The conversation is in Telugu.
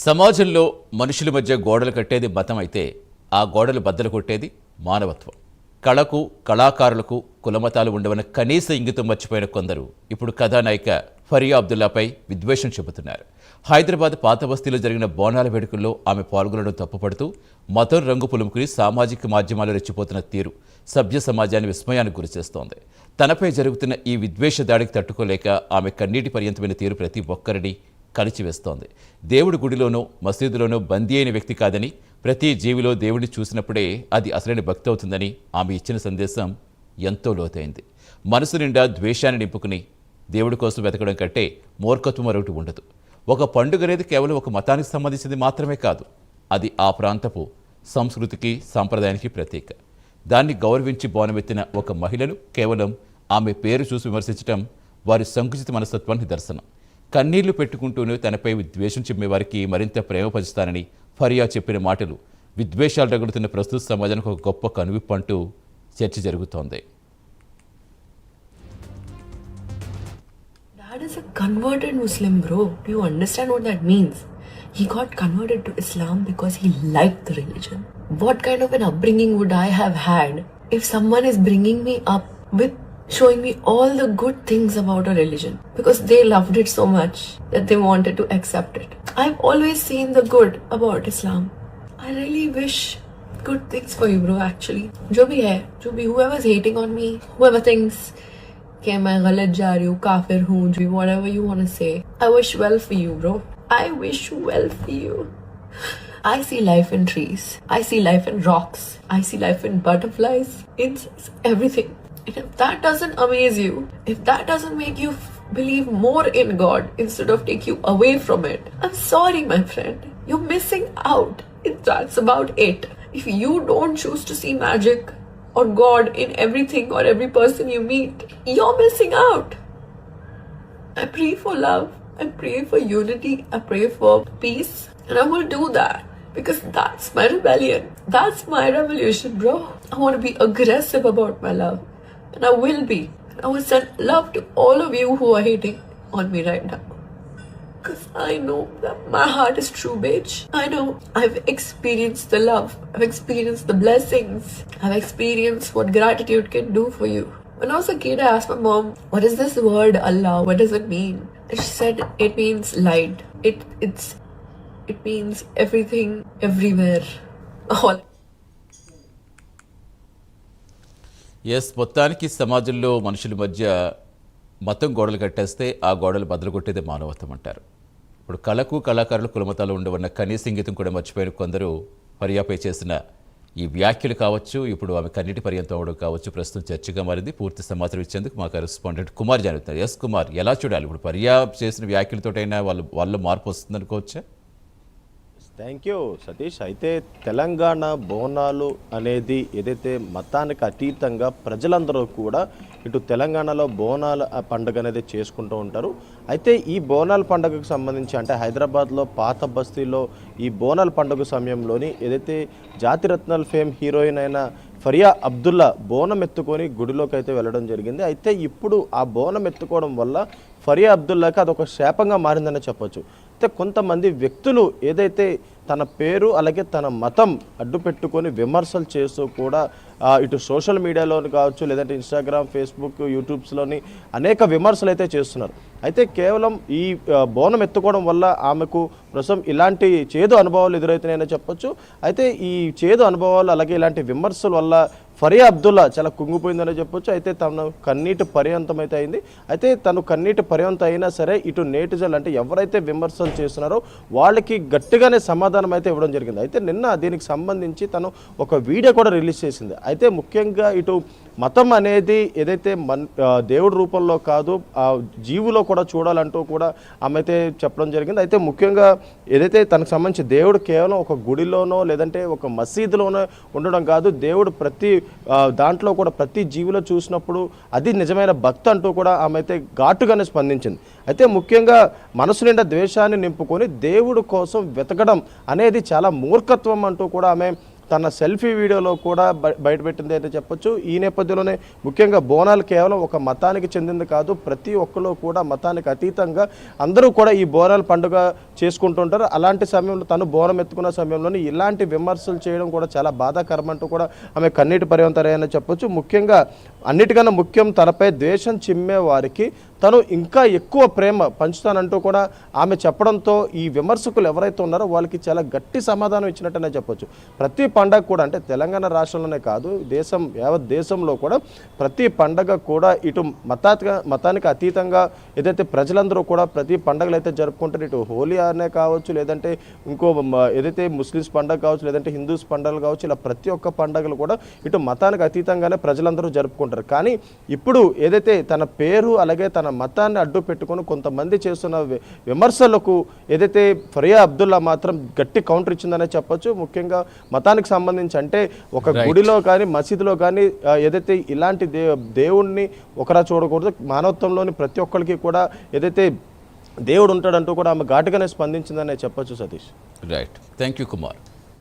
సమాజంలో మనుషుల మధ్య గోడలు కట్టేది మతం అయితే ఆ గోడలు బద్దలు కొట్టేది మానవత్వం. కళకు కళాకారులకు కులమతాలు ఉండవన్న కనీస ఇంగితం మర్చిపోయిన కొందరు ఇప్పుడు కథానాయిక ఫరియా అబ్దుల్లాపై విద్వేషం చెబుతున్నారు. హైదరాబాద్ పాత బస్తీలో జరిగిన బోనాల వేడుకల్లో ఆమె పాల్గొనడం తప్పుపడుతూ మతం రంగు పులుముకుని సామాజిక మాధ్యమాలు రెచ్చిపోతున్న తీరు సభ్య సమాజాన్ని విస్మయానికి గురిచేస్తోంది. తనపై జరుగుతున్న ఈ విద్వేష దాడికి తట్టుకోలేక ఆమె కన్నీటి పర్యంతమైన తీరు ప్రతి ఒక్కరిని కలిచివేస్తోంది. దేవుడి గుడిలోనో మసీదులోనో బందీ అయిన వ్యక్తి కాదని, ప్రతి జీవిలో దేవుడిని చూసినప్పుడే అది అసలైన భక్తి అవుతుందని ఆమె ఇచ్చిన సందేశం ఎంతో లోతైంది. మనసు నిండా ద్వేషాన్ని నింపుకుని దేవుడి కోసం వెతకడం కంటే మూర్ఖత్వం మరొకటి ఉండదు. ఒక పండుగ అనేది కేవలం ఒక మతానికి సంబంధించింది మాత్రమే కాదు, అది ఆ ప్రాంతపు సంస్కృతికి సాంప్రదాయానికి ప్రతీక. దాన్ని గౌరవించి బోనమెత్తిన ఒక మహిళను కేవలం ఆమె పేరు చూసి విమర్శించడం వారి సంకుచిత మనస్తత్వానికి నిదర్శనం. కన్నీళ్లు పెట్టుకుంటూనే తనపై విద్వేషం చిమ్మేవారికి మరింత ప్రేమ పంచుతానని ఫరియా చెప్పిన మాటలు విద్వేషాలు రగులుతున్న ప్రస్తుత సమాజానికి ఒక గొప్ప కనువిప్పు అంటూ చర్చ జరుగుతోంది. Dad is a converted Muslim, bro. Do you understand what that means? He got converted to Islam because he liked the religion. What kind of an upbringing would I have had if someone is bringing me up with showing me all the good things about a religion because they loved it so much that they wanted to accept it? I've always seen the good about Islam. I really wish good things for you, bro, actually. जो भी है, whoever's hating on me, whoever thinks कि मैं गलत जा रही हूँ, काफिर हूँ, whatever you want to say, I wish well for you, bro. I wish well for you. I see life in trees. I see life in rocks. I see life in butterflies, insects, everything. And if that doesn't amaze you, if that doesn't make you believe more in God instead of take you away from it, I'm sorry, my friend. You're missing out. That's about it. If you don't choose to see magic or God in everything or every person you meet, you're missing out. I pray for love. I pray for unity. I pray for peace. And I will do that because that's my rebellion. That's my revolution, bro. I want to be aggressive about my love. And I will be. I will send love to all of you who are hating on me right now. Because I know that my heart is true, bitch. I know. I've experienced the love. I've experienced the blessings. I've experienced what gratitude can do for you. When I was a kid, I asked my mom, what is this word Allah? What does it mean? And she said, it means light. It means everything, everywhere. All. Yes, మొత్తానికి సమాజంలో మనుషుల మధ్య మతం గోడలు కట్టేస్తే ఆ గోడలు బద్దలు కొట్టేది మానవత్వం అంటారు. ఇప్పుడు కళకు కళాకారులు కులమతాలు ఉండవన్న కనీస ఇంగితం కూడా మర్చిపోయిన కొందరు ఫరియాపై చేసిన ఈ వ్యాఖ్యలు కావచ్చు, ఇప్పుడు ఆమె కన్నీటి పర్యంతం అవడం కావచ్చు, ప్రస్తుతం చర్చగా మారింది. పూర్తి సమాచారం ఇచ్చేందుకు మా కరెస్పాండెంట్ కుమార్ జరుగుతారు. ఎస్ కుమార్, ఎలా చూడాలి ఇప్పుడు ఫరియా చేసిన వ్యాఖ్యలతోటైనా వాళ్ళ మార్పు వస్తుందనుకోవచ్చా? Thank you Satish. అయితే తెలంగాణ బోనాలు అనేది ఏదైతే మతానికి అతీతంగా ప్రజలందరూ కూడా ఇటు తెలంగాణలో బోనాల పండుగ అనేది చేసుకుంటూ ఉంటారు. అయితే ఈ బోనాల పండుగకు సంబంధించి అంటే హైదరాబాద్లో పాత బస్తీలో ఈ బోనాల పండుగ సమయంలోని ఏదైతే జాతిరత్నాల ఫేమ్ హీరోయిన్ అయిన ఫరియా అబ్దుల్లా బోనం ఎత్తుకొని గుడిలోకి అయితే వెళ్ళడం జరిగింది. అయితే ఇప్పుడు ఆ బోనం ఎత్తుకోవడం వల్ల ఫరియా అబ్దుల్లాకి అదొక శాపంగా మారిందని చెప్పొచ్చు. అయితే కొంతమంది వ్యక్తులు ఏదైతే తన పేరు అలాగే తన మతం అడ్డు పెట్టుకొని విమర్శలు చేస్తూ కూడా ఇటు సోషల్ మీడియాలోని కావచ్చు, లేదంటే ఇన్స్టాగ్రామ్, ఫేస్బుక్, యూట్యూబ్స్లోని అనేక విమర్శలు అయితే చేస్తున్నారు. అయితే కేవలం ఈ బోనం ఎత్తుకోవడం వల్ల ఆమెకు ప్రస్తుతం ఇలాంటి చేదు అనుభవాలు ఎదురవుతున్నాయని చెప్పొచ్చు. అయితే ఈ చేదు అనుభవాలు అలాగే ఇలాంటి విమర్శల వల్ల ఫరియా అబ్దుల్లా చాలా కుంగిపోయిందని చెప్పొచ్చు. అయితే తను కన్నీటి పర్యంతం అయితే అయింది. అయితే తను కన్నీటి పర్యంతం అయినా సరే ఇటు నేటిజన్లు అంటే ఎవరైతే విమర్శలు చేస్తున్నారో వాళ్ళకి గట్టిగానే సమాధానం అయితే ఇవ్వడం జరిగింది. అయితే నిన్న దీనికి సంబంధించి తను ఒక వీడియో కూడా రిలీజ్ చేసింది. అయితే ముఖ్యంగా ఇటు మతం అనేది ఏదైతే దేవుడి రూపంలో కాదు జీవులో కూడా చూడాలంటూ కూడా ఆమె అయితే చెప్పడం జరిగింది. అయితే ముఖ్యంగా ఏదైతే తనకు సంబంధించి దేవుడు కేవలం ఒక గుడిలోనో లేదంటే ఒక మసీదులోనో ఉండడం కాదు, దేవుడు ప్రతి దాంట్లో కూడా ప్రతి జీవిలో చూసినప్పుడు అది నిజమైన భక్తి అంటూ కూడా ఆమె అయితే ఘాటుగానే స్పందించింది. అయితే ముఖ్యంగా మనసు నిండా ద్వేషాన్ని నింపుకొని దేవుడు కోసం వెతకడం అనేది చాలా మూర్ఖత్వం అంటూ కూడా ఆమె తన సెల్ఫీ వీడియోలో కూడా బయటపెట్టింది అయితే చెప్పొచ్చు. ఈ నేపథ్యంలోనే ముఖ్యంగా బోనాలు కేవలం ఒక మతానికి చెందింది కాదు, ప్రతి ఒక్కరు కూడా మతానికి అతీతంగా అందరూ కూడా ఈ బోనాల పండుగ చేసుకుంటుంటారు. అలాంటి సమయంలో తను బోనం ఎత్తుకున్న సమయంలోనే ఇలాంటి విమర్శలు చేయడం కూడా చాలా బాధాకరం అంటూ కూడా ఆమె కన్నీటి పర్యంతరని చెప్పొచ్చు. ముఖ్యంగా అన్నిటికన్నా ముఖ్యం, తనపై ద్వేషం చిమ్మే వారికి తను ఇంకా ఎక్కువ ప్రేమ పంచుతానంటూ కూడా ఆమె చెప్పడంతో ఈ విమర్శకులు ఎవరైతే ఉన్నారో వాళ్ళకి చాలా గట్టి సమాధానం ఇచ్చినట్టనే చెప్పొచ్చు. ప్రతి పండగ కూడా, అంటే తెలంగాణ రాష్ట్రంలోనే కాదు, యావత్ దేశంలో కూడా ప్రతి పండగ కూడా ఇటు మతానికి అతీతంగా ఏదైతే ప్రజలందరూ కూడా ప్రతి పండుగలు అయితే జరుపుకుంటారు, ఇటు హోలీ అనే కావచ్చు, లేదంటే ఇంకో ఏదైతే ముస్లిమ్స్ పండుగ కావచ్చు, లేదంటే హిందూస్ పండుగలు కావచ్చు, ఇలా ప్రతి ఒక్క పండుగలు కూడా ఇటు మతానికి అతీతంగానే ప్రజలందరూ జరుపుకుంటారు. కానీ ఇప్పుడు ఏదైతే తన పేరు అలాగే తన మతాన్ని అడ్డు పెట్టుకొని కొంతమంది చేస్తున్న విమర్శలకు ఏదైతే ఫరియా అబ్దుల్లా మాత్రం గట్టి కౌంటర్ ఇచ్చిందనే చెప్పొచ్చు. ముఖ్యంగా మతానికి సంబంధించి, అంటే ఒక గుడిలో కానీ మసీదులో కానీ ఏదైతే ఇలాంటి దేవుణ్ణి ఒకరా చూడకూడదు, మానవత్వంలోని ప్రతి ఒక్కరికి కూడా ఏదైతే దేవుడు ఉంటాడంటూ కూడా ఆమె ఘాటుగానే స్పందించిందనే చెప్పొచ్చు. Satish. Right, thank you Kumar.